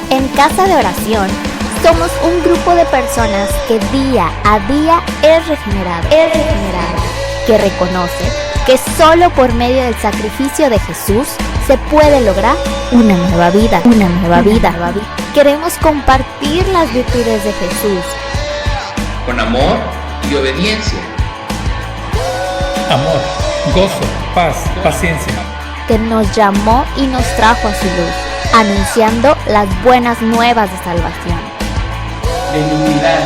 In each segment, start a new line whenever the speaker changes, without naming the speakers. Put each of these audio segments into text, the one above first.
En Casa de Oración somos un grupo de personas que día a día es regenerado, que reconoce que solo por medio del sacrificio de Jesús se puede lograr una nueva vida. Queremos compartir las virtudes de Jesús
con amor y obediencia.
Amor, gozo, paz, paciencia.
Que nos llamó y nos trajo a su luz, anunciando las buenas nuevas de salvación.
Benignidad,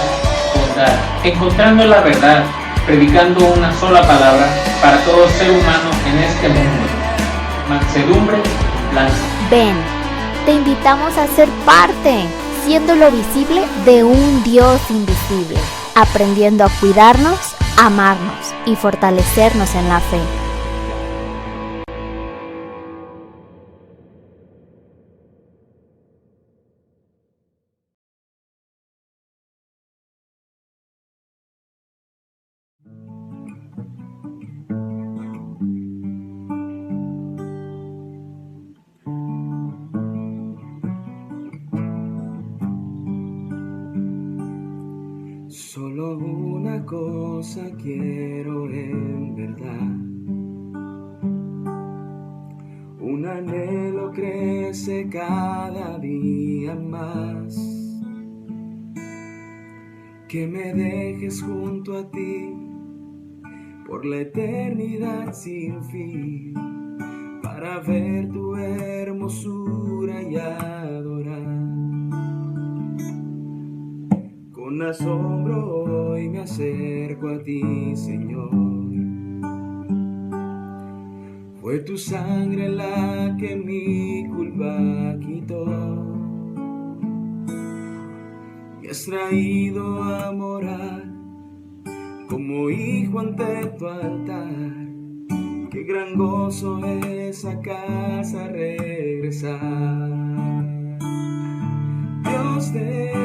bondad, encontrando la verdad, predicando una sola palabra para todo ser humano en este mundo. Mansedumbre, templanza.
Ven, te invitamos a ser parte, siendo lo visible de un Dios invisible, aprendiendo a cuidarnos, amarnos y fortalecernos en la fe.
Solo una cosa quiero en verdad, un anhelo crece cada día más, que me dejes junto a ti por la eternidad sin fin, para ver tu hermosura y adorar. Con asombro hoy me acerco a ti, Señor. Fue tu sangre la que mi culpa quitó. Me has traído a morar como hijo ante tu altar. Qué gran gozo es a casa regresar. Dios de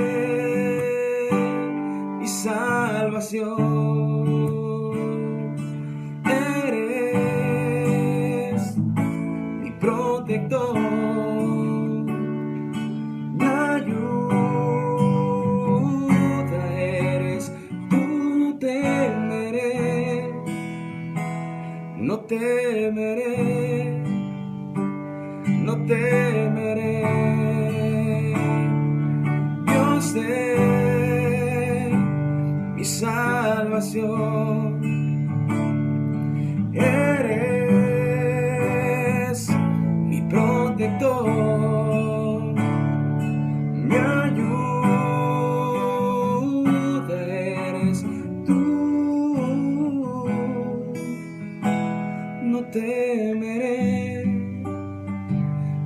mi salvación, eres mi protector, mi ayuda eres, tú temeré, no temeré, no temeré. Dios de mi salvación, eres mi protector, mi ayuda eres tú, no temeré,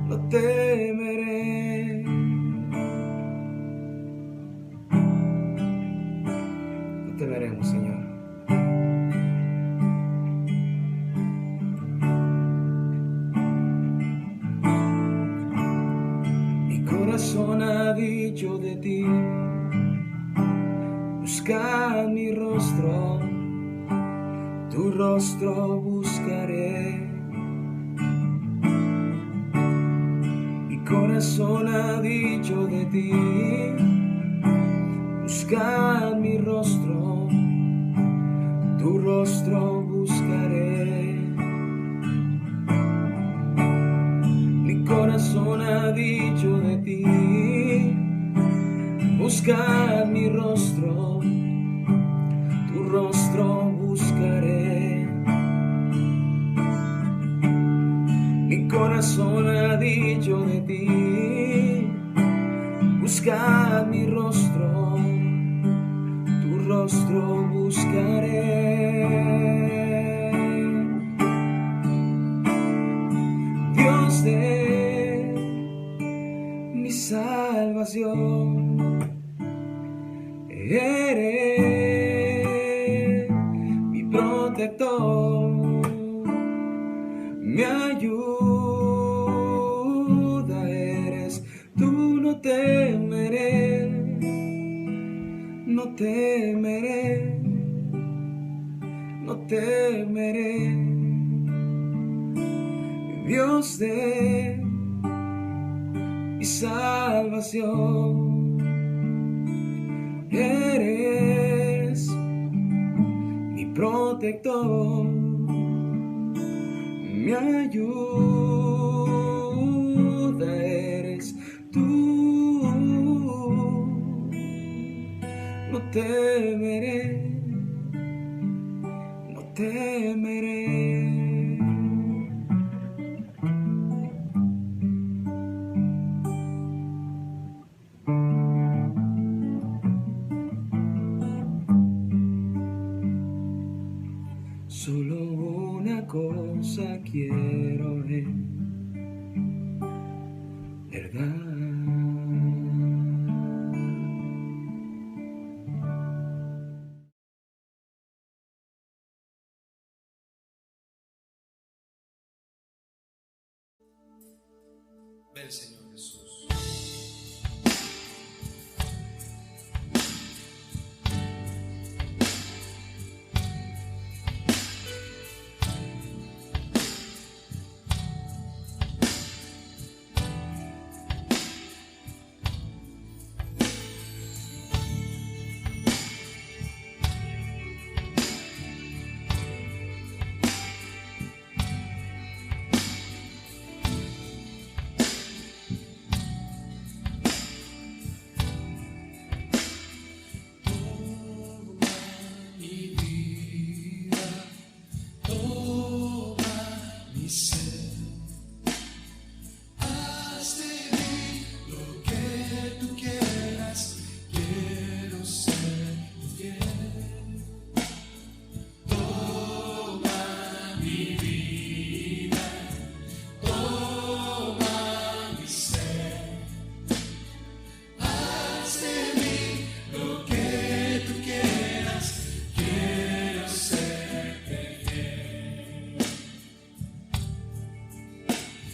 no temeré. No temeremos, Señor. Mi corazón ha dicho de ti, busca mi rostro, tu rostro buscaré. Mi corazón ha dicho de ti, busca mi rostro, tu rostro buscaré. Mi corazón ha dicho de ti, busca mi rostro, tu rostro buscaré. Mi corazón ha dicho de ti, busca mi rostro, tu rostro buscaré. Dios de mi salvación, eres mi protector, mi ayuda eres, tú no temeré, no temeré, no temeré. Dios de mi salvación. Eres mi protector, mi ayuda eres tú. No temeré, no temeré. Solo una cosa quiero es verdad.
Ven, Señor Jesús.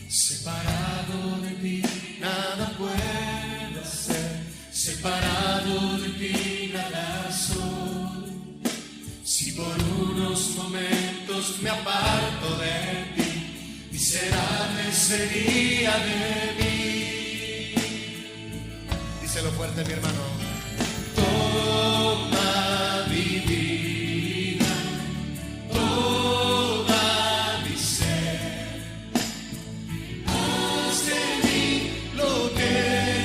Separado de ti nada puedo hacer, separado de ti nada soy. Si por unos momentos me aparto de ti, miserable sería de mí. Díselo fuerte, mi hermano. Toma mi vida, toma mi ser. Haz de mí lo que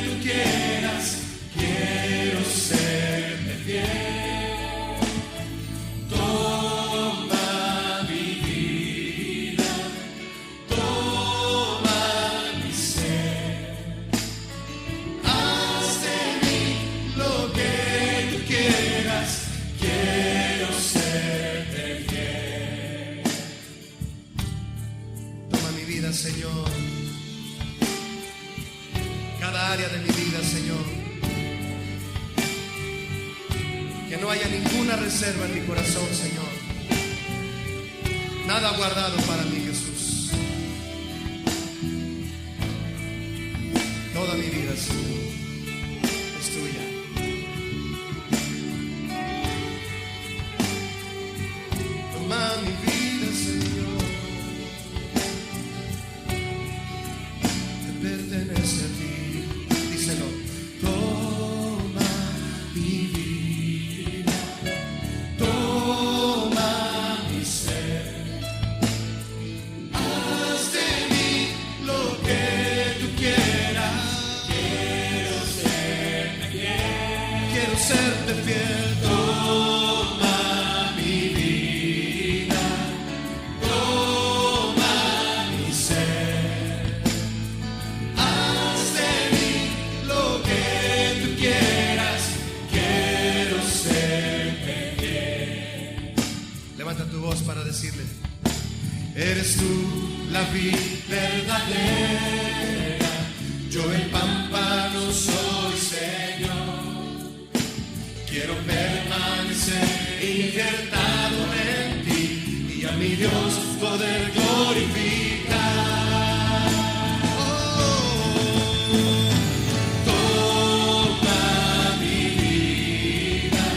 tú quieras, quiero serte fiel. Toma mi vida, toma mi ser. Haz de mí lo que tú quieras, quiero serte fiel. Toma mi vida, Señor. Cada área de mi vida, Señor. Que no haya ninguna reserva en mi corazón, Señor. Nada guardado para mí, Jesús. Toda mi vida, Señor, es tuya. Toma mi vida, Señor. Te pertenece a ti. Díselo. Toma mi vida, toma mi ser. Haz de mí lo que tú quieras. Quiero serte fiel. Quiero serte fiel. Toma mi vida, toma mi ser. Haz de mí lo que tú quieras, quiero serte fiel. Levanta tu voz para decirle: eres tú la vid verdadera, yo el pámpano soy, Señor. Quiero permanecer injertado en ti y a mi Dios poder glorificar. Toma mi vida,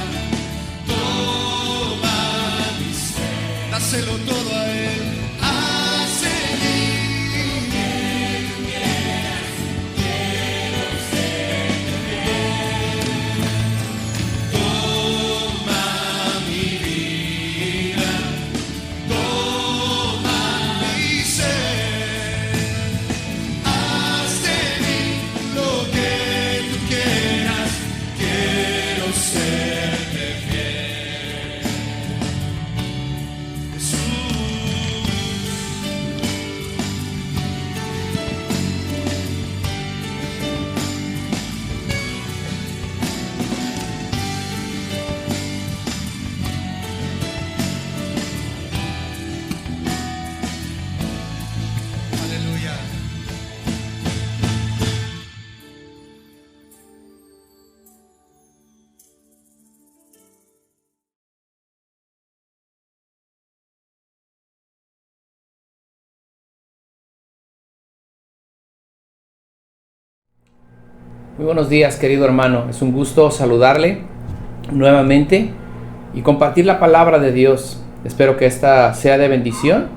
toma mi ser. Dáselo todo a Él. Haz de mí lo que tú quieras, quiero
Muy buenos días, querido hermano. Es un gusto saludarle nuevamente y compartir la palabra de Dios. Espero que esta sea de bendición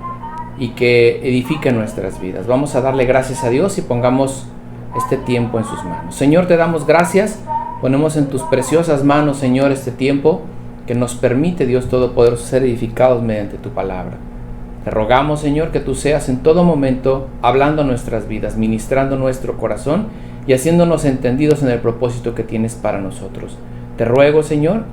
y que edifique nuestras vidas. Vamos a darle gracias a Dios y pongamos este tiempo en sus manos. Señor, te damos gracias. Ponemos en tus preciosas manos, Señor, este tiempo que nos permite, Dios Todopoderoso, ser edificados mediante tu palabra. Te rogamos, Señor, que tú seas en todo momento hablando a nuestras vidas, ministrando nuestro corazón y haciéndonos entendidos en el propósito que tienes para nosotros. Te ruego, Señor,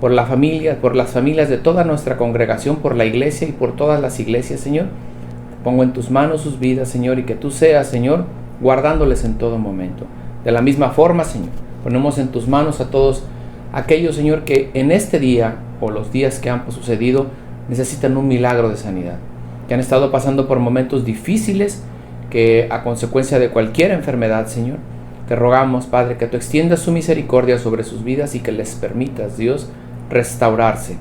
por la familia, por las familias de toda nuestra congregación, por la iglesia y por todas las iglesias, Señor. Te pongo en tus manos sus vidas, Señor, y que tú seas, Señor, guardándoles en todo momento. De la misma forma, Señor, ponemos en tus manos a todos aquellos, Señor, que en este día o los días que han sucedido necesitan un milagro de sanidad, que han estado pasando por momentos difíciles, que a consecuencia de cualquier enfermedad, Señor, te rogamos, Padre, que tú extiendas su misericordia sobre sus vidas y que les permitas, Dios, restaurarse.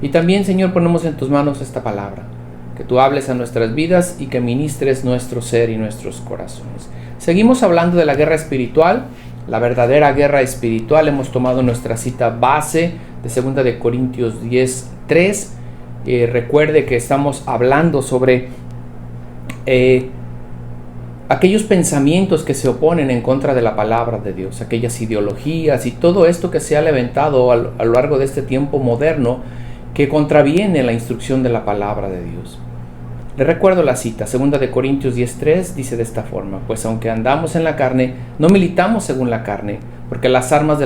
Y también, Señor, ponemos en tus manos esta palabra, que tú hables a nuestras vidas y que ministres nuestro ser y nuestros corazones. Seguimos hablando de la guerra espiritual, la verdadera guerra espiritual. Hemos tomado nuestra cita base de 2 de Corintios 10:3. Recuerde que estamos hablando sobre aquellos pensamientos que se oponen en contra de la palabra de Dios, aquellas ideologías y todo esto que se ha levantado a lo largo de este tiempo moderno que contraviene la instrucción de la palabra de Dios. Le recuerdo la cita, 2 de Corintios 10:3 dice de esta forma: pues aunque andamos en la carne, no militamos según la carne, porque las armas de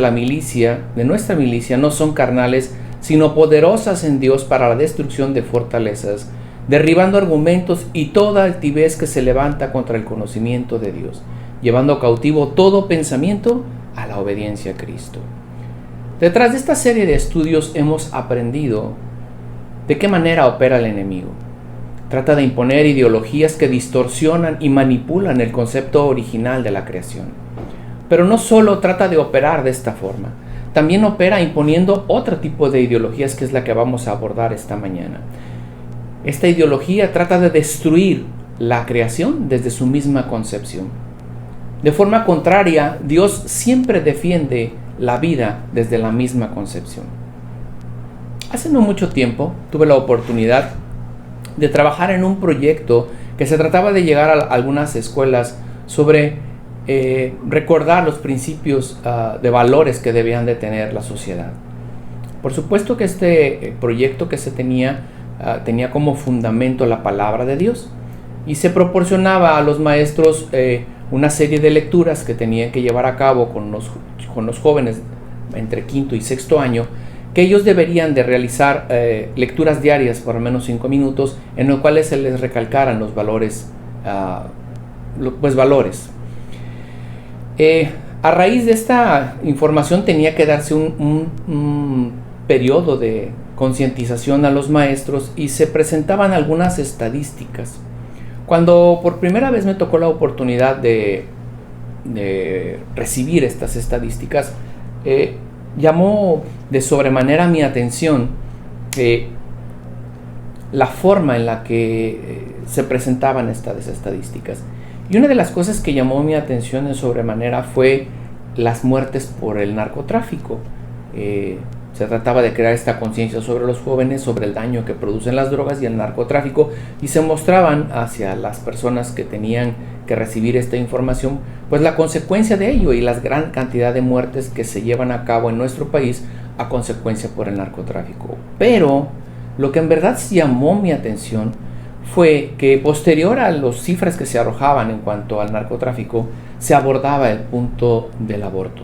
nuestra milicia no son carnales, sino poderosas en Dios para la destrucción de fortalezas, derribando argumentos y toda altivez que se levanta contra el conocimiento de Dios, llevando cautivo todo pensamiento a la obediencia a Cristo. Detrás de esta serie de estudios hemos aprendido de qué manera opera el enemigo. Trata de imponer ideologías que distorsionan y manipulan el concepto original de la creación. Pero no solo trata de operar de esta forma, también opera imponiendo otro tipo de ideologías, que es la que vamos a abordar esta mañana. Esta ideología trata de destruir la creación desde su misma concepción. De forma contraria, Dios siempre defiende la vida desde la misma concepción. Hace no mucho tiempo tuve la oportunidad de trabajar en un proyecto que se trataba de llegar a algunas escuelas sobre recordar los principios de valores que debían de tener la sociedad. Por supuesto que este proyecto que se tenía como fundamento la palabra de Dios, y se proporcionaba a los maestros una serie de lecturas que tenían que llevar a cabo con los jóvenes entre quinto y sexto año, que ellos deberían de realizar lecturas diarias por al menos 5 minutos, en los cuales se les recalcaran los valores, valores. A raíz de esta información tenía que darse un periodo de concientización a los maestros y se presentaban algunas estadísticas. Cuando por primera vez me tocó la oportunidad de recibir estas estadísticas, llamó de sobremanera mi atención la forma en la que se presentaban estas estadísticas. Y una de las cosas que llamó mi atención de sobremanera fue las muertes por el narcotráfico. Se trataba de crear esta conciencia sobre los jóvenes, sobre el daño que producen las drogas y el narcotráfico, y se mostraban hacia las personas que tenían que recibir esta información, pues la consecuencia de ello y la gran cantidad de muertes que se llevan a cabo en nuestro país a consecuencia por el narcotráfico. Pero lo que en verdad llamó mi atención fue que posterior a las cifras que se arrojaban en cuanto al narcotráfico, se abordaba el punto del aborto.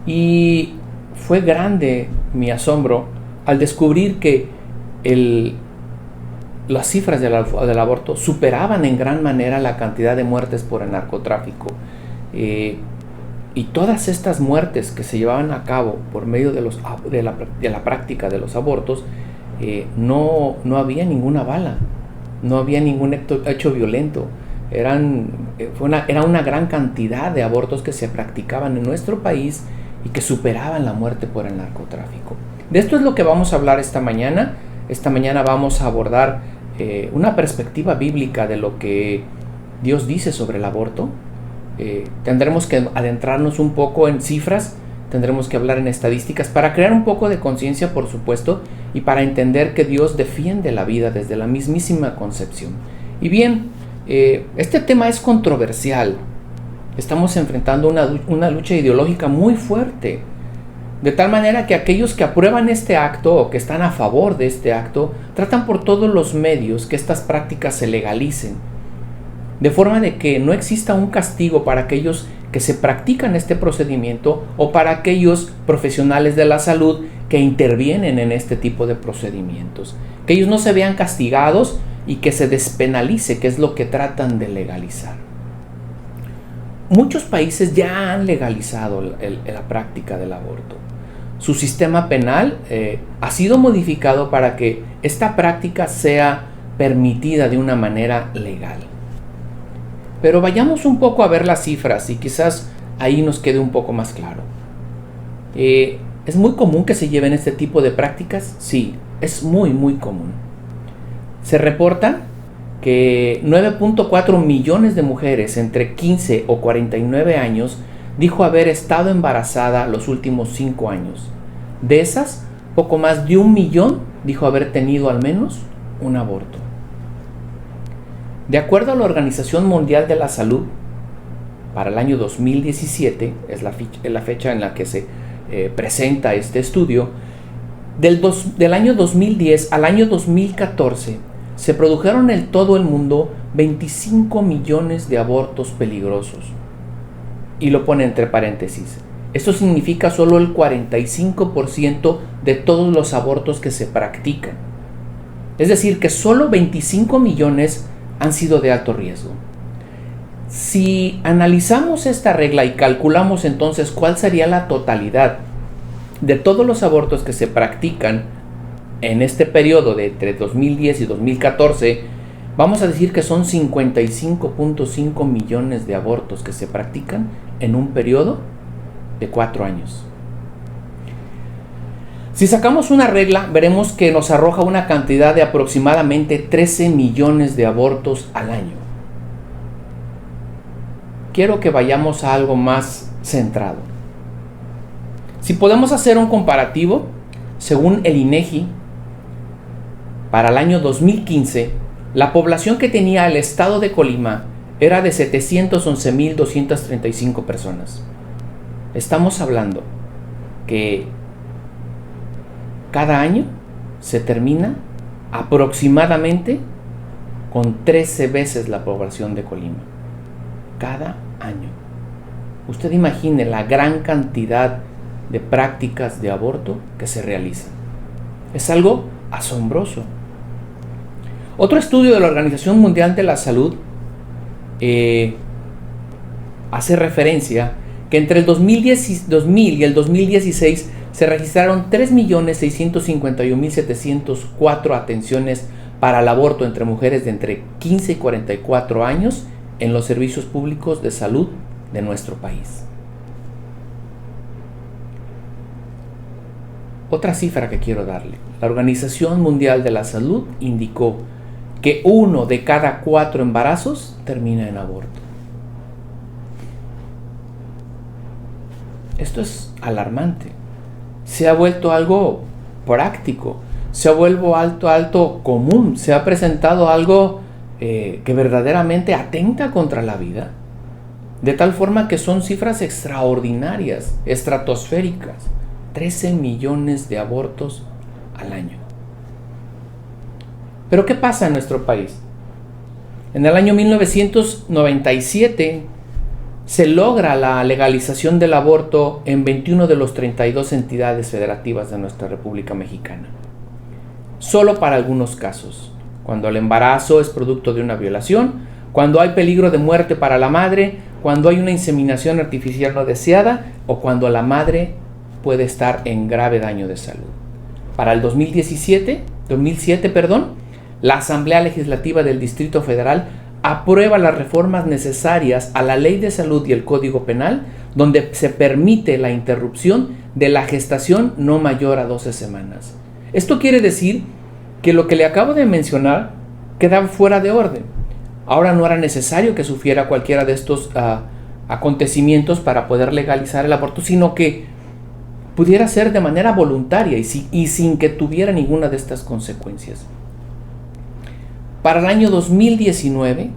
Y fue grande mi asombro al descubrir que las cifras del aborto superaban en gran manera la cantidad de muertes por el narcotráfico. Y todas estas muertes que se llevaban a cabo por medio de la práctica de los abortos, no había ninguna bala, no había ningún hecho violento. Era una gran cantidad de abortos que se practicaban en nuestro país y que superaban la muerte por el narcotráfico. De esto es lo que vamos a hablar esta mañana. Esta mañana vamos a abordar una perspectiva bíblica de lo que Dios dice sobre el aborto, Tendremos que adentrarnos un poco en cifras, tendremos que hablar en estadísticas para crear un poco de conciencia, por supuesto, y para entender que Dios defiende la vida desde la mismísima concepción. Y bien, este tema es controversial. Estamos enfrentando una lucha ideológica muy fuerte, de tal manera que aquellos que aprueban este acto o que están a favor de este acto tratan por todos los medios que estas prácticas se legalicen, de forma de que no exista un castigo para aquellos que se practican este procedimiento o para aquellos profesionales de la salud que intervienen en este tipo de procedimientos, que ellos no se vean castigados y que se despenalice, que es lo que tratan de legalizar. Muchos países ya han legalizado la práctica del aborto. Su sistema penal ha sido modificado para que esta práctica sea permitida de una manera legal. Pero vayamos un poco a ver las cifras y quizás ahí nos quede un poco más claro. ¿Es muy común que se lleven este tipo de prácticas? Sí, es muy común. Se reporta que 9.4 millones de mujeres entre 15 o 49 años dijo haber estado embarazada los últimos 5 años. De esas, poco más de 1 millón dijo haber tenido al menos un aborto. De acuerdo a la Organización Mundial de la Salud, para el año 2017, es la fecha en la que se presenta este estudio, del año 2010 al año 2014, se produjeron en todo el mundo 25 millones de abortos peligrosos. Y lo pone entre paréntesis. Esto significa solo el 45% de todos los abortos que se practican. Es decir, que solo 25 millones han sido de alto riesgo. Si analizamos esta regla y calculamos entonces cuál sería la totalidad de todos los abortos que se practican en este periodo de entre 2010 y 2014, vamos a decir que son 55.5 millones de abortos que se practican en un periodo de 4 años. Si sacamos una regla, veremos que nos arroja una cantidad de aproximadamente 13 millones de abortos al año. Quiero que vayamos a algo más centrado. Si podemos hacer un comparativo, según el INEGI, para el año 2015, la población que tenía el estado de Colima era de 711.235 personas. Estamos hablando que cada año se termina aproximadamente con 13 veces la población de Colima. Cada año. Usted imagine la gran cantidad de prácticas de aborto que se realizan. Es algo asombroso. Otro estudio de la Organización Mundial de la Salud hace referencia que entre el 2000 y el 2016 se registraron 3.651.704 atenciones para el aborto entre mujeres de entre 15 y 44 años en los servicios públicos de salud de nuestro país. Otra cifra que quiero darle. La Organización Mundial de la Salud indicó que 1 de cada 4 embarazos termina en aborto. Esto es alarmante. Se ha vuelto algo práctico, se ha vuelto alto común, se ha presentado algo que verdaderamente atenta contra la vida, de tal forma que son cifras extraordinarias, estratosféricas. 13 millones de abortos al año. ¿Pero qué pasa en nuestro país? En el año 1997 se logra la legalización del aborto en 21 de los 32 entidades federativas de nuestra República Mexicana. Solo para algunos casos, cuando el embarazo es producto de una violación, cuando hay peligro de muerte para la madre, cuando hay una inseminación artificial no deseada o cuando la madre puede estar en grave daño de salud. Para el 2007, la Asamblea Legislativa del Distrito Federal aprueba las reformas necesarias a la Ley de Salud y el Código Penal, donde se permite la interrupción de la gestación no mayor a 12 semanas. Esto quiere decir que lo que le acabo de mencionar quedaba fuera de orden. Ahora no era necesario que sufriera cualquiera de estos acontecimientos para poder legalizar el aborto, sino que pudiera ser de manera voluntaria y sin que tuviera ninguna de estas consecuencias. Para el año 2019,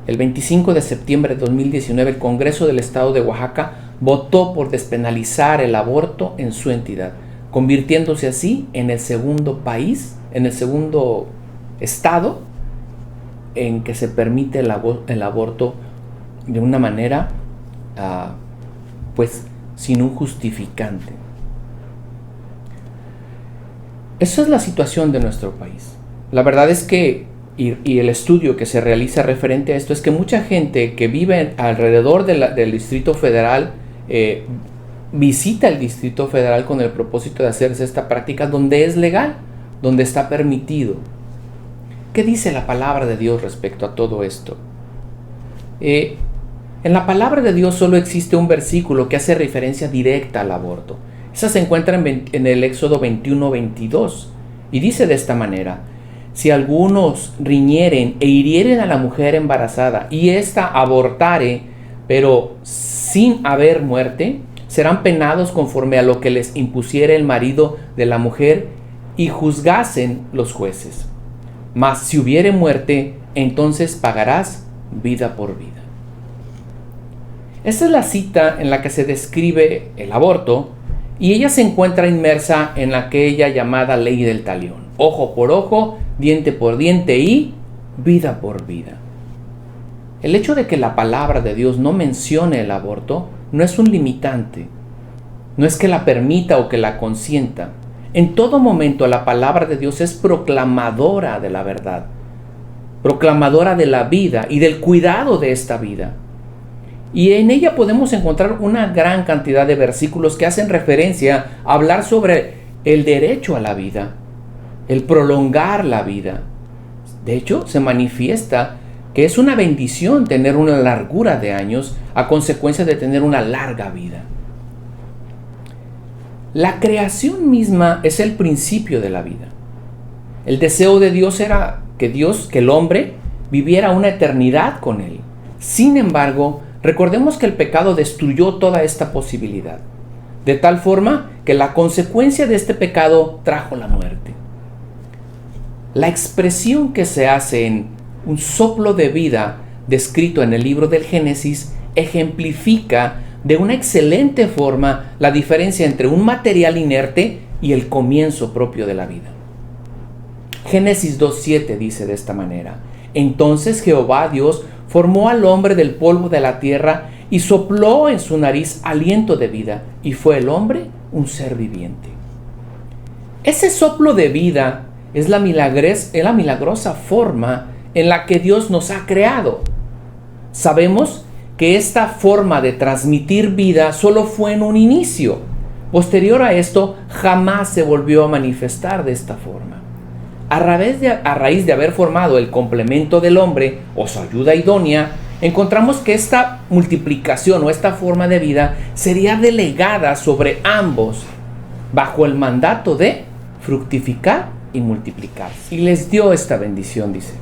el 25 de septiembre de 2019, el Congreso del Estado de Oaxaca votó por despenalizar el aborto en su entidad, convirtiéndose así en el segundo país, en el segundo estado en que se permite el aborto de una manera, pues, sin un justificante. Esa es la situación de nuestro país. La verdad es que, y el estudio que se realiza referente a esto, es que mucha gente que vive alrededor del Distrito Federal visita el Distrito Federal con el propósito de hacerse esta práctica donde es legal, donde está permitido. ¿Qué dice la palabra de Dios respecto a todo esto? En la palabra de Dios solo existe un versículo que hace referencia directa al aborto. Esa se encuentra en el Éxodo 21:22 y dice de esta manera: si algunos riñeren e hirieren a la mujer embarazada y ésta abortare, pero sin haber muerte, serán penados conforme a lo que les impusiere el marido de la mujer y juzgasen los jueces. Mas si hubiere muerte, entonces pagarás vida por vida. Esta es la cita en la que se describe el aborto y ella se encuentra inmersa en aquella llamada ley del talión: ojo por ojo, diente por diente y vida por vida. El hecho de que la palabra de Dios no mencione el aborto no es un limitante, no es que la permita o que la consienta. En todo momento la palabra de Dios es proclamadora de la verdad, proclamadora de la vida y del cuidado de esta vida. Y en ella podemos encontrar una gran cantidad de versículos que hacen referencia a hablar sobre el derecho a la vida, el prolongar la vida. De hecho, se manifiesta que es una bendición tener una largura de años a consecuencia de tener una larga vida. La creación misma es el principio de la vida. El deseo de Dios era que el hombre viviera una eternidad con él. Sin embargo, recordemos que el pecado destruyó toda esta posibilidad, de tal forma que la consecuencia de este pecado trajo la muerte. La expresión que se hace en un soplo de vida descrito en el libro del Génesis ejemplifica de una excelente forma la diferencia entre un material inerte y el comienzo propio de la vida. Génesis 2:7 dice de esta manera: entonces Jehová Dios formó al hombre del polvo de la tierra y sopló en su nariz aliento de vida, y fue el hombre un ser viviente. Ese soplo de vida es la milagrosa forma en la que Dios nos ha creado. Sabemos que esta forma de transmitir vida solo fue en un inicio. Posterior a esto, jamás se volvió a manifestar de esta forma. A raíz de haber formado el complemento del hombre o su ayuda idónea, encontramos que esta multiplicación o esta forma de vida sería delegada sobre ambos bajo el mandato de fructificar y multiplicarse. Y les dio esta bendición, dice: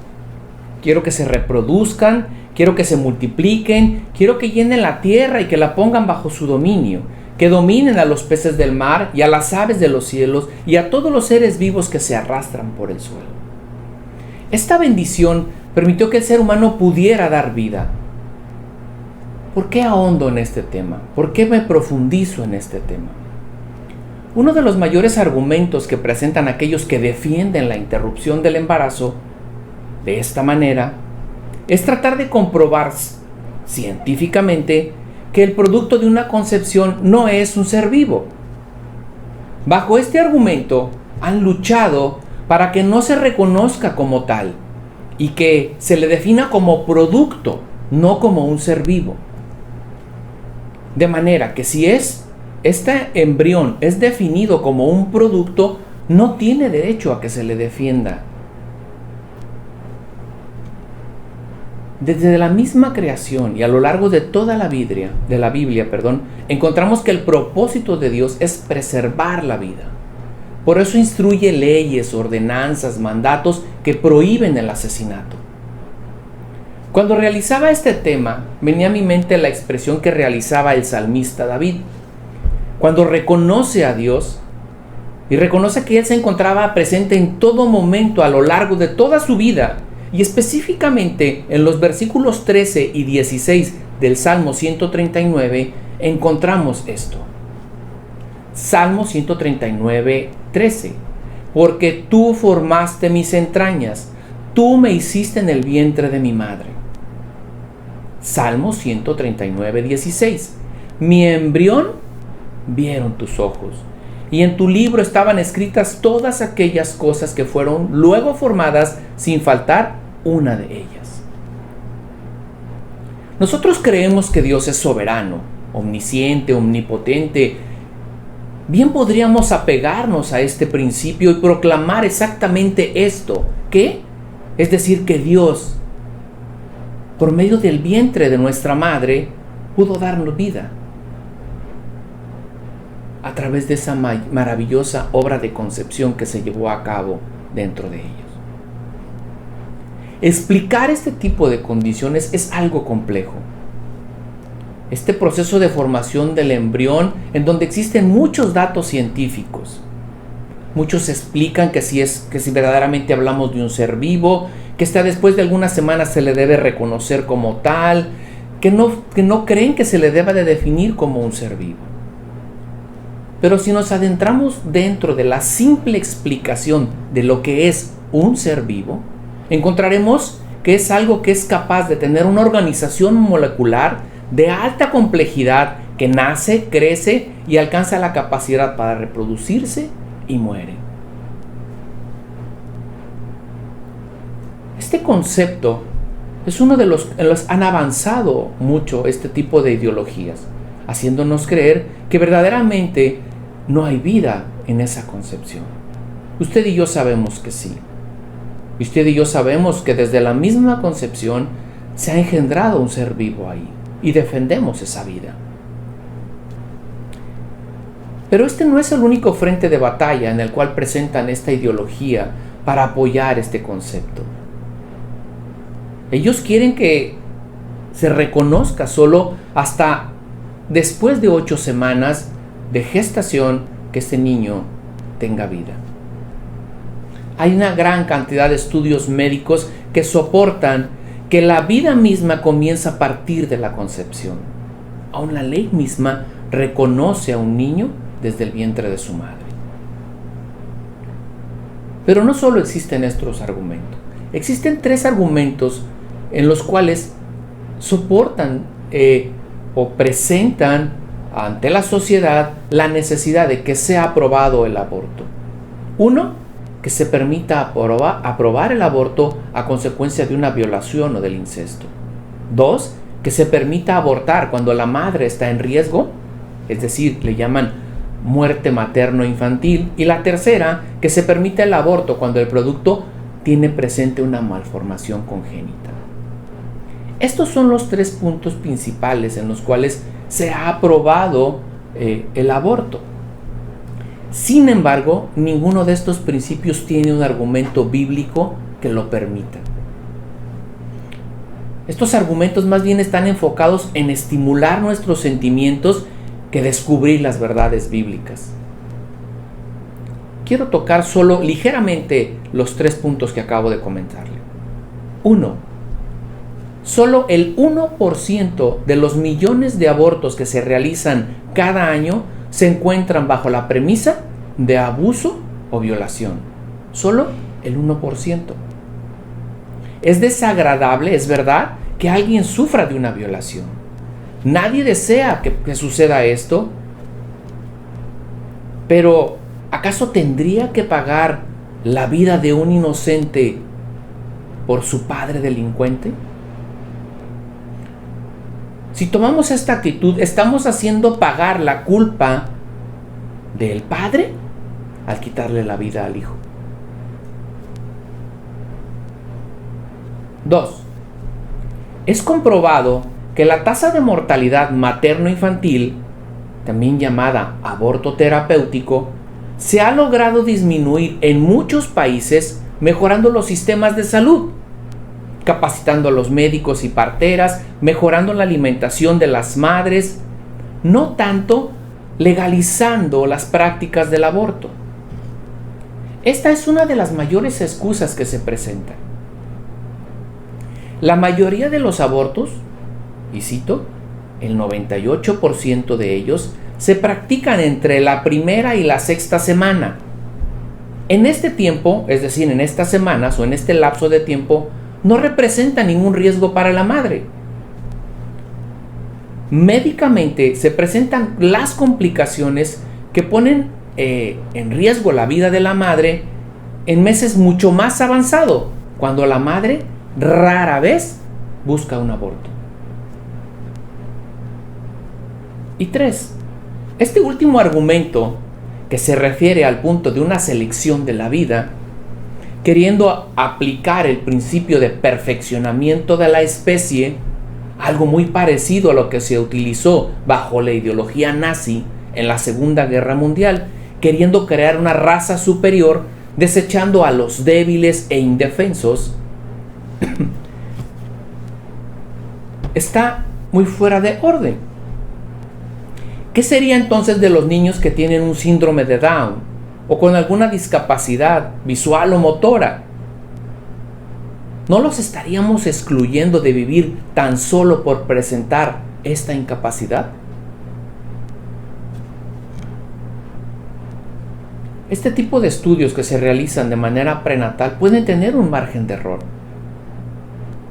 quiero que se reproduzcan, quiero que se multipliquen, quiero que llenen la tierra y que la pongan bajo su dominio, que dominen a los peces del mar y a las aves de los cielos y a todos los seres vivos que se arrastran por el suelo. Esta bendición permitió que el ser humano pudiera dar vida. ¿Por qué ahondo en este tema? ¿Por qué me profundizo en este tema? Uno de los mayores argumentos que presentan aquellos que defienden la interrupción del embarazo de esta manera es tratar de comprobar científicamente que el producto de una concepción no es un ser vivo. Bajo este argumento han luchado para que no se reconozca como tal y que se le defina como producto, no como un ser vivo. De manera que si este embrión es definido como un producto, no tiene derecho a que se le defienda. Desde la misma creación y a lo largo de toda la Biblia, encontramos que el propósito de Dios es preservar la vida. Por eso instruye leyes, ordenanzas, mandatos que prohíben el asesinato. Cuando realizaba este tema, venía a mi mente la expresión que realizaba el salmista David. Cuando reconoce a Dios y reconoce que Él se encontraba presente en todo momento a lo largo de toda su vida, y específicamente en los versículos 13 y 16 del Salmo 139, encontramos esto. Salmo 139, 13. Porque tú formaste mis entrañas, tú me hiciste en el vientre de mi madre. Salmo 139, 16. Mi embrión vieron tus ojos, y en tu libro estaban escritas todas aquellas cosas que fueron luego formadas sin faltar una de ellas. Nosotros creemos que Dios es soberano, omnisciente, omnipotente. Bien podríamos apegarnos a este principio y proclamar exactamente esto. ¿Qué? Es decir, que Dios, por medio del vientre de nuestra madre, pudo darnos vida a través de esa maravillosa obra de concepción que se llevó a cabo dentro de ellos. Explicar este tipo de condiciones es algo complejo. Este proceso de formación del embrión, en donde existen muchos datos científicos. Muchos explican que si verdaderamente hablamos de un ser vivo, que hasta después de algunas semanas se le debe reconocer como tal, que no creen que se le deba de definir como un ser vivo. Pero si nos adentramos dentro de la simple explicación de lo que es un ser vivo, encontraremos que es algo que es capaz de tener una organización molecular de alta complejidad, que nace, crece y alcanza la capacidad para reproducirse y muere. Este concepto es uno de los han avanzado mucho este tipo de ideologías, haciéndonos creer que verdaderamente no hay vida en esa concepción. Usted y yo sabemos que sí. Usted y yo sabemos que desde la misma concepción se ha engendrado un ser vivo ahí y defendemos esa vida. Pero este no es el único frente de batalla en el cual presentan esta ideología para apoyar este concepto. Ellos quieren que se reconozca solo hasta después de 8 semanas de gestación que este niño tenga vida. Hay una gran cantidad de estudios médicos que soportan que la vida misma comienza a partir de la concepción. Aún la ley misma reconoce a un niño desde el vientre de su madre. Pero no solo existen estos argumentos. Existen 3 argumentos en los cuales soportan o presentan ante la sociedad la necesidad de que sea aprobado el aborto. 1, que se permita aprobar el aborto a consecuencia de una violación o del incesto. 2, que se permita abortar cuando la madre está en riesgo, es decir, le llaman muerte materno-infantil. Y la tercera, que se permita el aborto cuando el producto tiene presente una malformación congénita. Estos son los 3 puntos principales en los cuales se ha aprobado el aborto. Sin embargo, ninguno de estos principios tiene un argumento bíblico que lo permita. Estos argumentos más bien están enfocados en estimular nuestros sentimientos que descubrir las verdades bíblicas. Quiero tocar solo ligeramente los 3 puntos que acabo de comentarle. 1. Solo el 1% de los millones de abortos que se realizan cada año se encuentran bajo la premisa de abuso o violación. Solo el 1%. Es desagradable, es verdad, que alguien sufra de una violación. Nadie desea que suceda esto. Pero, ¿acaso tendría que pagar la vida de un inocente por su padre delincuente? Si tomamos esta actitud, estamos haciendo pagar la culpa del padre al quitarle la vida al hijo. 2. Es comprobado que la tasa de mortalidad materno-infantil, también llamada aborto terapéutico, se ha logrado disminuir en muchos países mejorando los sistemas de salud. capacitando a los médicos y parteras, mejorando la alimentación de las madres, no tanto legalizando las prácticas del aborto. Esta es una de las mayores excusas que se presentan. La mayoría de los abortos, y cito, el 98% de ellos se practican entre la primera y la sexta semana. En este tiempo, es decir, en estas semanas o en este lapso de tiempo, no representa ningún riesgo para la madre. Médicamente se presentan las complicaciones que ponen en riesgo la vida de la madre en meses mucho más avanzados, cuando la madre rara vez busca un aborto. Y 3. Este último argumento, que se refiere al punto de una selección de la vida, queriendo aplicar el principio de perfeccionamiento de la especie, algo muy parecido a lo que se utilizó bajo la ideología nazi en la Segunda Guerra Mundial, queriendo crear una raza superior, desechando a los débiles e indefensos, está muy fuera de orden. ¿Qué sería entonces de los niños que tienen un síndrome de Down o con alguna discapacidad visual o motora? ¿No los estaríamos excluyendo de vivir tan solo por presentar esta incapacidad? Este tipo de estudios que se realizan de manera prenatal pueden tener un margen de error.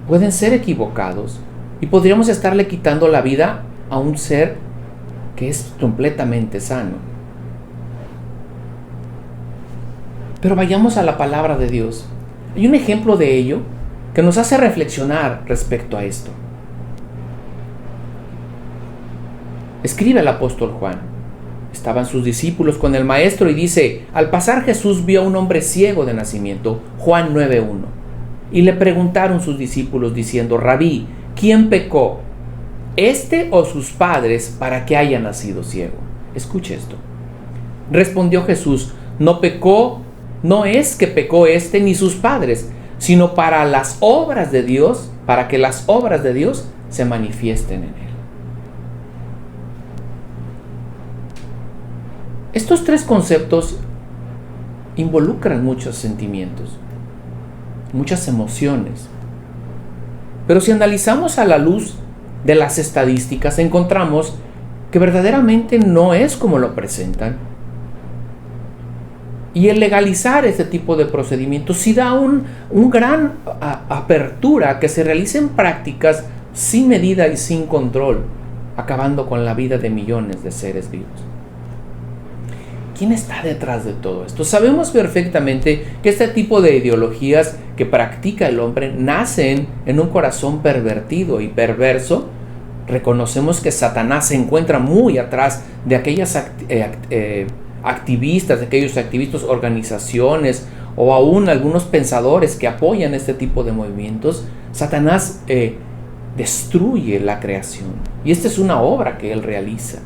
Pueden ser equivocados y podríamos estarle quitando la vida a un ser que es completamente sano. Pero vayamos a la palabra de Dios. Hay un ejemplo de ello que nos hace reflexionar respecto a esto. Escribe el apóstol Juan. Estaban sus discípulos con el maestro y dice: al pasar Jesús vio a un hombre ciego de nacimiento, Juan 9:1, y le preguntaron sus discípulos diciendo: Rabí, ¿quién pecó, este o sus padres, para que haya nacido ciego? Escuche esto. Respondió Jesús: no pecó, no es que pecó este ni sus padres, sino para las obras de Dios, para que las obras de Dios se manifiesten en él. Estos tres conceptos involucran muchos sentimientos, muchas emociones. Pero si analizamos a la luz de las estadísticas, encontramos que verdaderamente no es como lo presentan. Y el legalizar este tipo de procedimientos sí da un gran apertura a que se realicen prácticas sin medida y sin control, acabando con la vida de millones de seres vivos. ¿Quién está detrás de todo esto? Sabemos perfectamente que este tipo de ideologías que practica el hombre nacen en un corazón pervertido y perverso. Reconocemos que Satanás se encuentra muy atrás de aquellas activistas, de aquellos activistas, organizaciones o aún algunos pensadores que apoyan este tipo de movimientos. Satanás destruye la creación y esta es una obra que él realiza.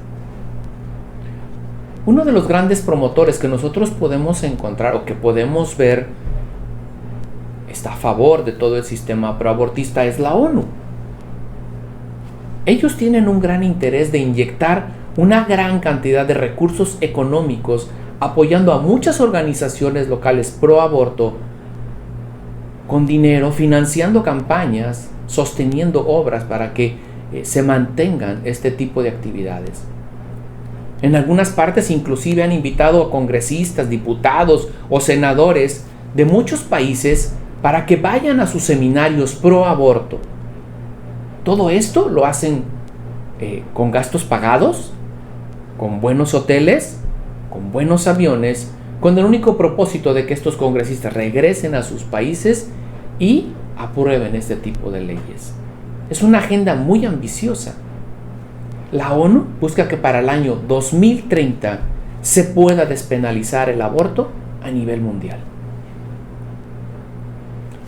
Uno de los grandes promotores que nosotros podemos encontrar o que podemos ver está a favor de todo el sistema proabortista es la ONU. Ellos tienen un gran interés de inyectar una gran cantidad de recursos económicos apoyando a muchas organizaciones locales pro aborto con dinero, financiando campañas, sosteniendo obras para que se mantengan este tipo de actividades. En algunas partes inclusive han invitado a congresistas, diputados o senadores de muchos países para que vayan a sus seminarios pro aborto. Todo esto lo hacen con gastos pagados, con buenos hoteles, con buenos aviones, con el único propósito de que estos congresistas regresen a sus países y aprueben este tipo de leyes. Es una agenda muy ambiciosa. La ONU busca que para el año 2030 se pueda despenalizar el aborto a nivel mundial.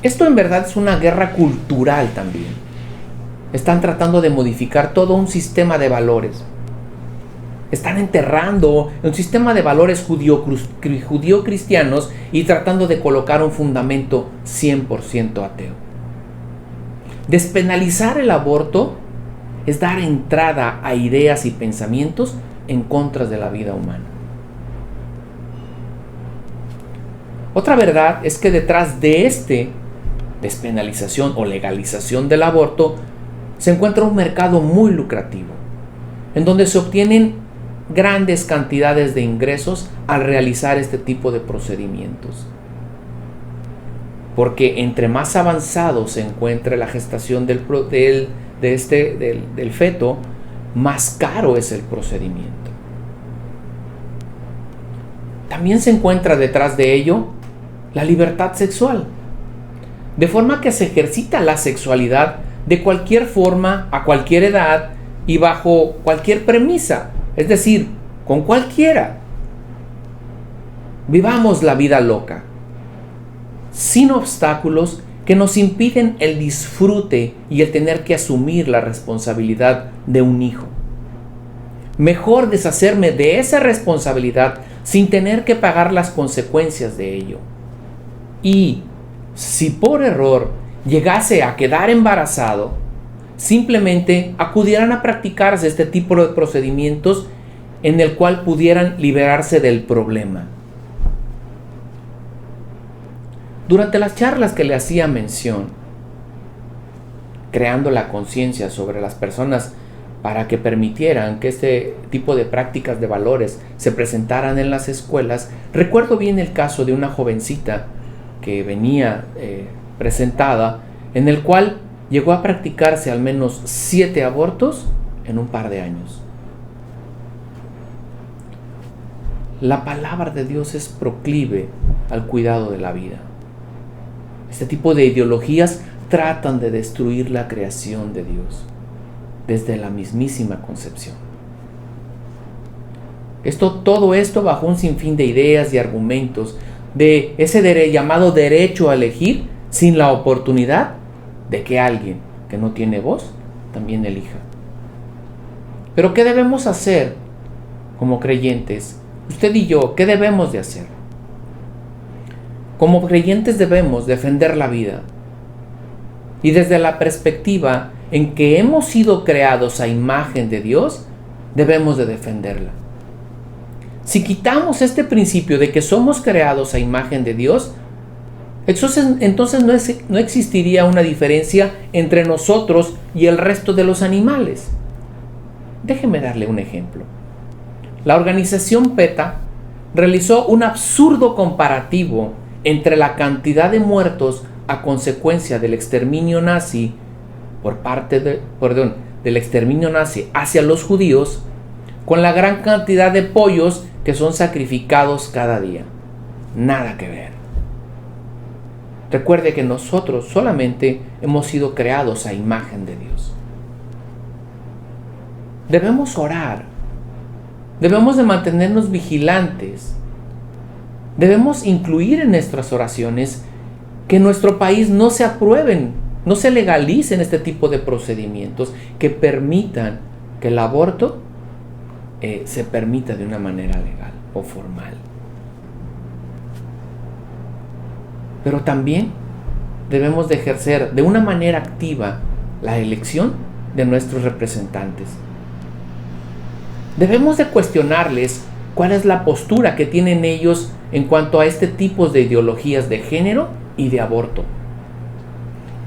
Esto en verdad es una guerra cultural también. Están tratando de modificar todo un sistema de valores. Están enterrando un sistema de valores judío-cristianos y tratando de colocar un fundamento 100% ateo. Despenalizar el aborto es dar entrada a ideas y pensamientos en contra de la vida humana. Otra verdad es que detrás de este despenalización o legalización del aborto se encuentra un mercado muy lucrativo, en donde se obtienen grandes cantidades de ingresos al realizar este tipo de procedimientos. Porque entre más avanzado se encuentre la gestación del feto, más caro es el procedimiento. También se encuentra detrás de ello la libertad sexual, de forma que se ejercita la sexualidad de cualquier forma, a cualquier edad y bajo cualquier premisa, es decir, con cualquiera. Vivamos la vida loca, sin obstáculos que nos impiden el disfrute y el tener que asumir la responsabilidad de un hijo. Mejor deshacerme de esa responsabilidad sin tener que pagar las consecuencias de ello. Y si por error llegase a quedar embarazado, simplemente acudieran a practicarse este tipo de procedimientos en el cual pudieran liberarse del problema. Durante las charlas que le hacía mención, creando la conciencia sobre las personas para que permitieran que este tipo de prácticas de valores se presentaran en las escuelas, recuerdo bien el caso de una jovencita que venía presentada, en el cual llegó a practicarse al menos 7 abortos en un par de años. La palabra de Dios es proclive al cuidado de la vida. Este tipo de ideologías tratan de destruir la creación de Dios desde la mismísima concepción. Todo esto bajo un sinfín de ideas y argumentos de ese llamado derecho a elegir, sin la oportunidad de que alguien que no tiene voz también elija. Pero ¿qué debemos hacer como creyentes? Usted y yo, ¿qué debemos de hacer? Como creyentes debemos defender la vida, y desde la perspectiva en que hemos sido creados a imagen de Dios, debemos de defenderla. Si quitamos este principio de que somos creados a imagen de Dios, entonces no existiría una diferencia entre nosotros y el resto de los animales. Déjeme darle un ejemplo. La organización PETA realizó un absurdo comparativo entre la cantidad de muertos a consecuencia del exterminio nazi del exterminio nazi hacia los judíos con la gran cantidad de pollos que son sacrificados cada día. Nada que ver. Recuerde que nosotros solamente hemos sido creados a imagen de Dios. Debemos orar. Debemos de mantenernos vigilantes. Debemos incluir en nuestras oraciones que en nuestro país no se aprueben, no se legalicen este tipo de procedimientos que permitan que el aborto se permita de una manera legal o formal. Pero también debemos de ejercer de una manera activa la elección de nuestros representantes. Debemos de cuestionarles cuál es la postura que tienen ellos en cuanto a este tipo de ideologías de género y de aborto.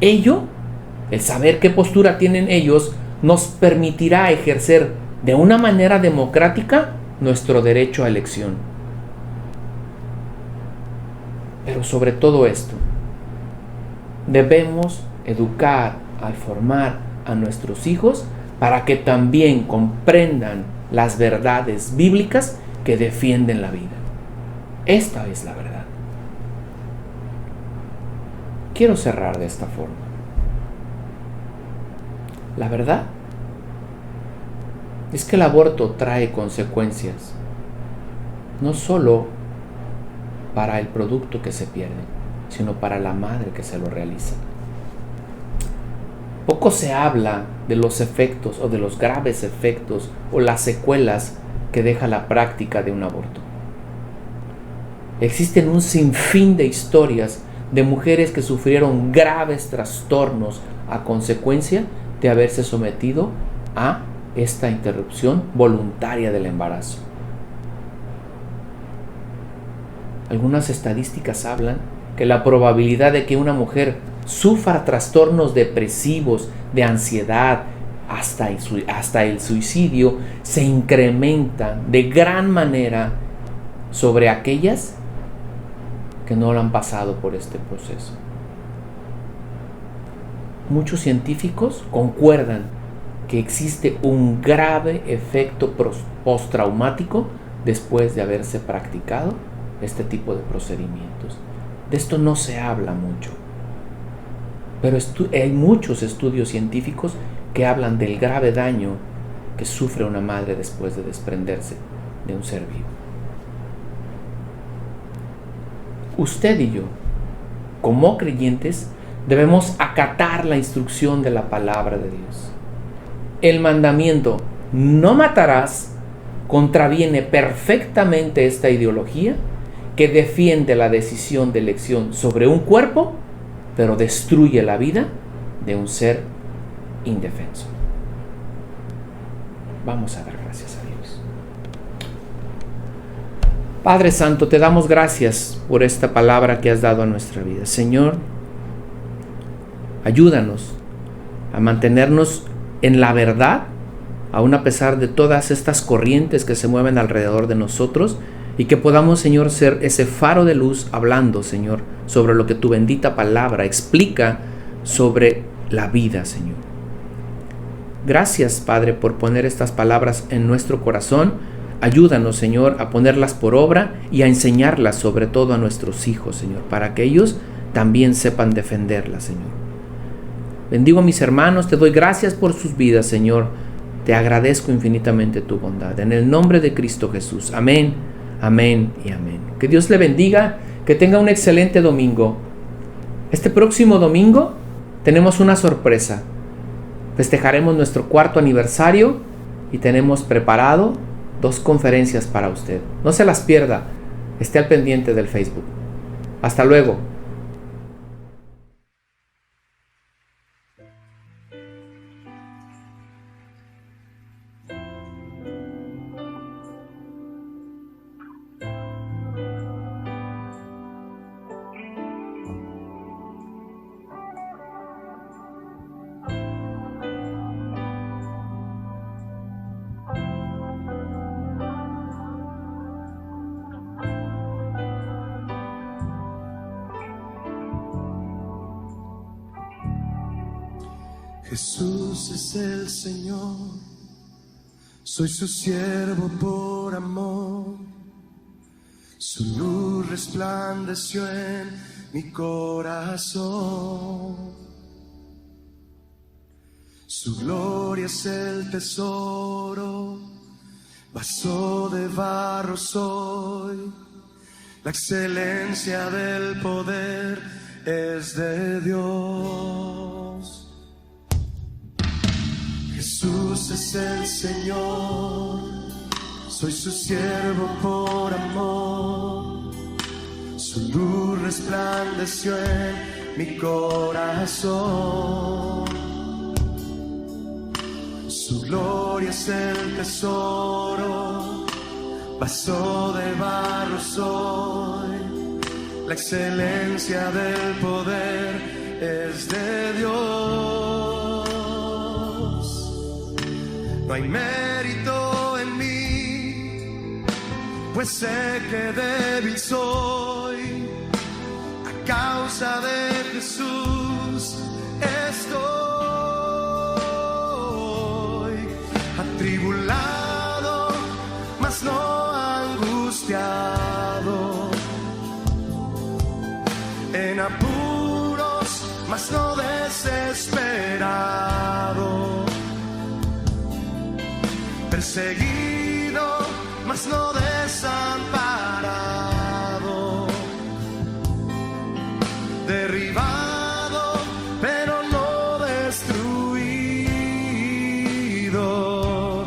El saber qué postura tienen ellos, nos permitirá ejercer de una manera democrática nuestro derecho a elección. Pero sobre todo esto, debemos educar al formar a nuestros hijos para que también comprendan las verdades bíblicas que defienden la vida. Esta es la verdad. Quiero cerrar de esta forma. La verdad es que el aborto trae consecuencias, no solo para el producto que se pierde, sino para la madre que se lo realiza. Poco se habla de los efectos o de los graves efectos o las secuelas que deja la práctica de un aborto. Existen un sinfín de historias de mujeres que sufrieron graves trastornos a consecuencia de haberse sometido a esta interrupción voluntaria del embarazo. Algunas estadísticas hablan que la probabilidad de que una mujer sufra trastornos depresivos, de ansiedad, hasta el suicidio, se incrementa de gran manera sobre aquellas que no lo han pasado por este proceso. Muchos científicos concuerdan que existe un grave efecto postraumático después de haberse practicado este tipo de procedimientos. De esto no se habla mucho, pero hay muchos estudios científicos que hablan del grave daño que sufre una madre después de desprenderse de un ser vivo. Usted y yo, como creyentes, debemos acatar la instrucción de la palabra de Dios. El mandamiento "no matarás" contraviene perfectamente esta ideología que defiende la decisión de elección sobre un cuerpo, pero destruye la vida de un ser indefenso. Vamos a dar gracias a Dios. Padre Santo, te damos gracias por esta palabra que has dado a nuestra vida. Señor, ayúdanos a mantenernos en la verdad, aun a pesar de todas estas corrientes que se mueven alrededor de nosotros, y que podamos, Señor, ser ese faro de luz hablando, Señor, sobre lo que tu bendita palabra explica sobre la vida, Señor. Gracias, Padre, por poner estas palabras en nuestro corazón. Ayúdanos, Señor, a ponerlas por obra y a enseñarlas sobre todo a nuestros hijos, Señor, para que ellos también sepan defenderlas, Señor. Bendigo a mis hermanos, te doy gracias por sus vidas, Señor. Te agradezco infinitamente tu bondad. En el nombre de Cristo Jesús. Amén, amén y amén. Que Dios le bendiga, que tenga un excelente domingo. Este próximo domingo tenemos una sorpresa. Festejaremos nuestro 4º aniversario y tenemos preparado 2 conferencias para usted. No se las pierda. Esté al pendiente del Facebook. Hasta luego.
Jesús es el Señor, soy su siervo por amor. Su luz resplandeció en mi corazón. Su gloria es el tesoro, vaso de barro soy. La excelencia del poder es de Dios. Jesús es el Señor, soy su siervo por amor. Su luz resplandeció en mi corazón. Su gloria es el tesoro, vaso de barro soy. La excelencia del poder es de Dios. No hay mérito en mí, pues sé que débil soy. A causa de Jesús estoy atribulado, mas no angustiado, en apuros, mas no desesperado, perseguido, mas no desamparado, derribado, pero no destruido,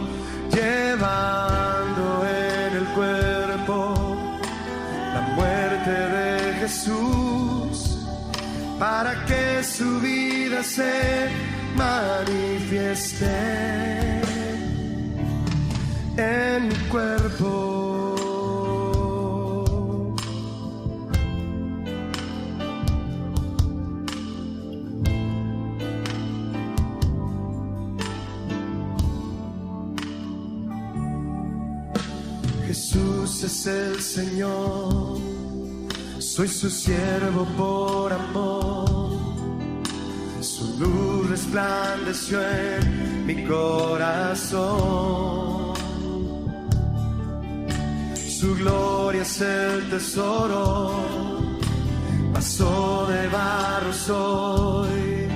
llevando en el cuerpo la muerte de Jesús, para que su vida
vida se manifieste en mi cuerpo. Jesús es el Señor, soy su siervo por amor. Su luz resplandeció en mi corazón. Su gloria es el tesoro, vaso de barro soy.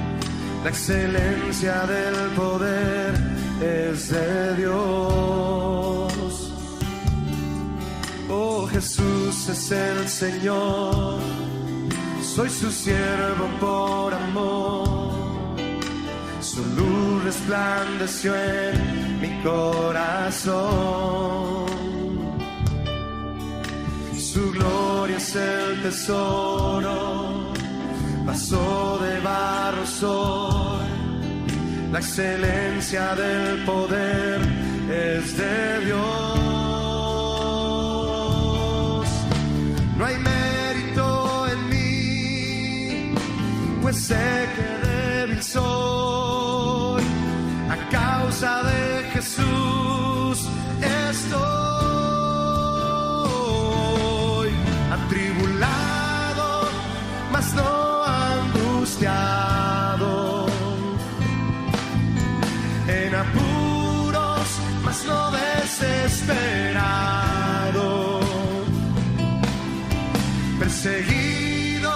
La excelencia del poder es de Dios. Oh, Jesús es el Señor, soy su siervo por amor. Su luz resplandeció en mi corazón. Su gloria es el tesoro, vaso de barro soy. La excelencia del poder es de Dios. No hay mérito en mí, pues sé que débil soy. A causa de Jesús estoy atribulado, mas no angustiado, en apuros, mas no desesperado, perseguido,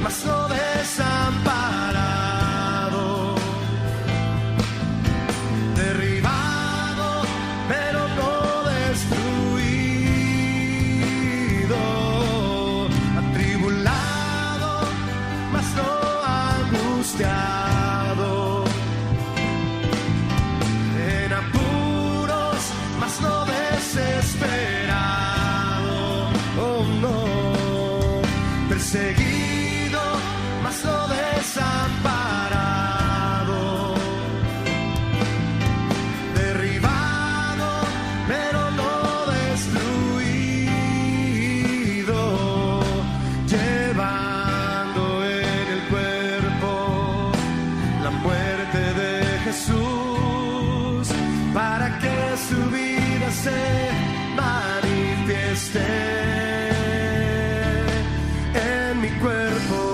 mas no desamparado, derribado, pero no destruido, atribulado, mas no angustiado, en apuros, mas no desesperado, oh no, perseguido, mas no desamparado, derribado, pero no destruido, llevando en el cuerpo la muerte de Jesús, para que su vida se manifieste en mi cuerpo.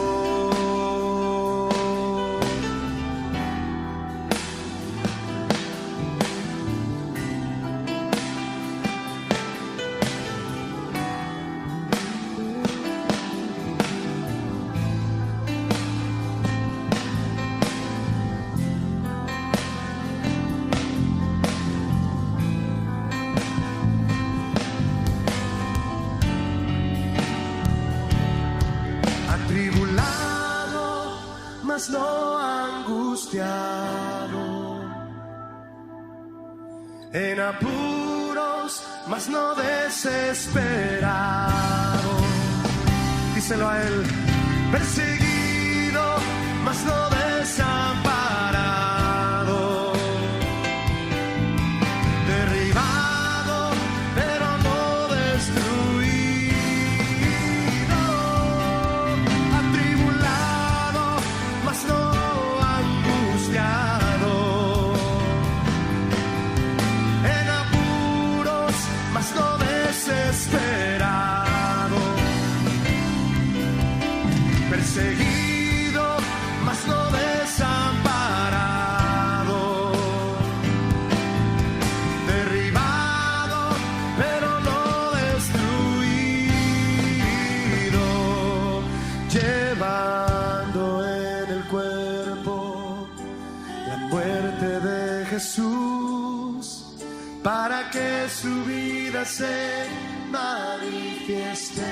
Atribulado, mas no angustiado, en apuros, mas no desesperado. Díselo a él. Perseguido, mas no desamparado, derribado, pero no destruido, atribulado, mas no angustiado, en apuros, mas no desesperado, perseguido, mas no desamparado, derribado, pero no destruido, llevando en el cuerpo la muerte de Jesús, para que su vida se manifieste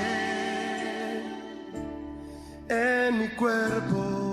en mi cuerpo.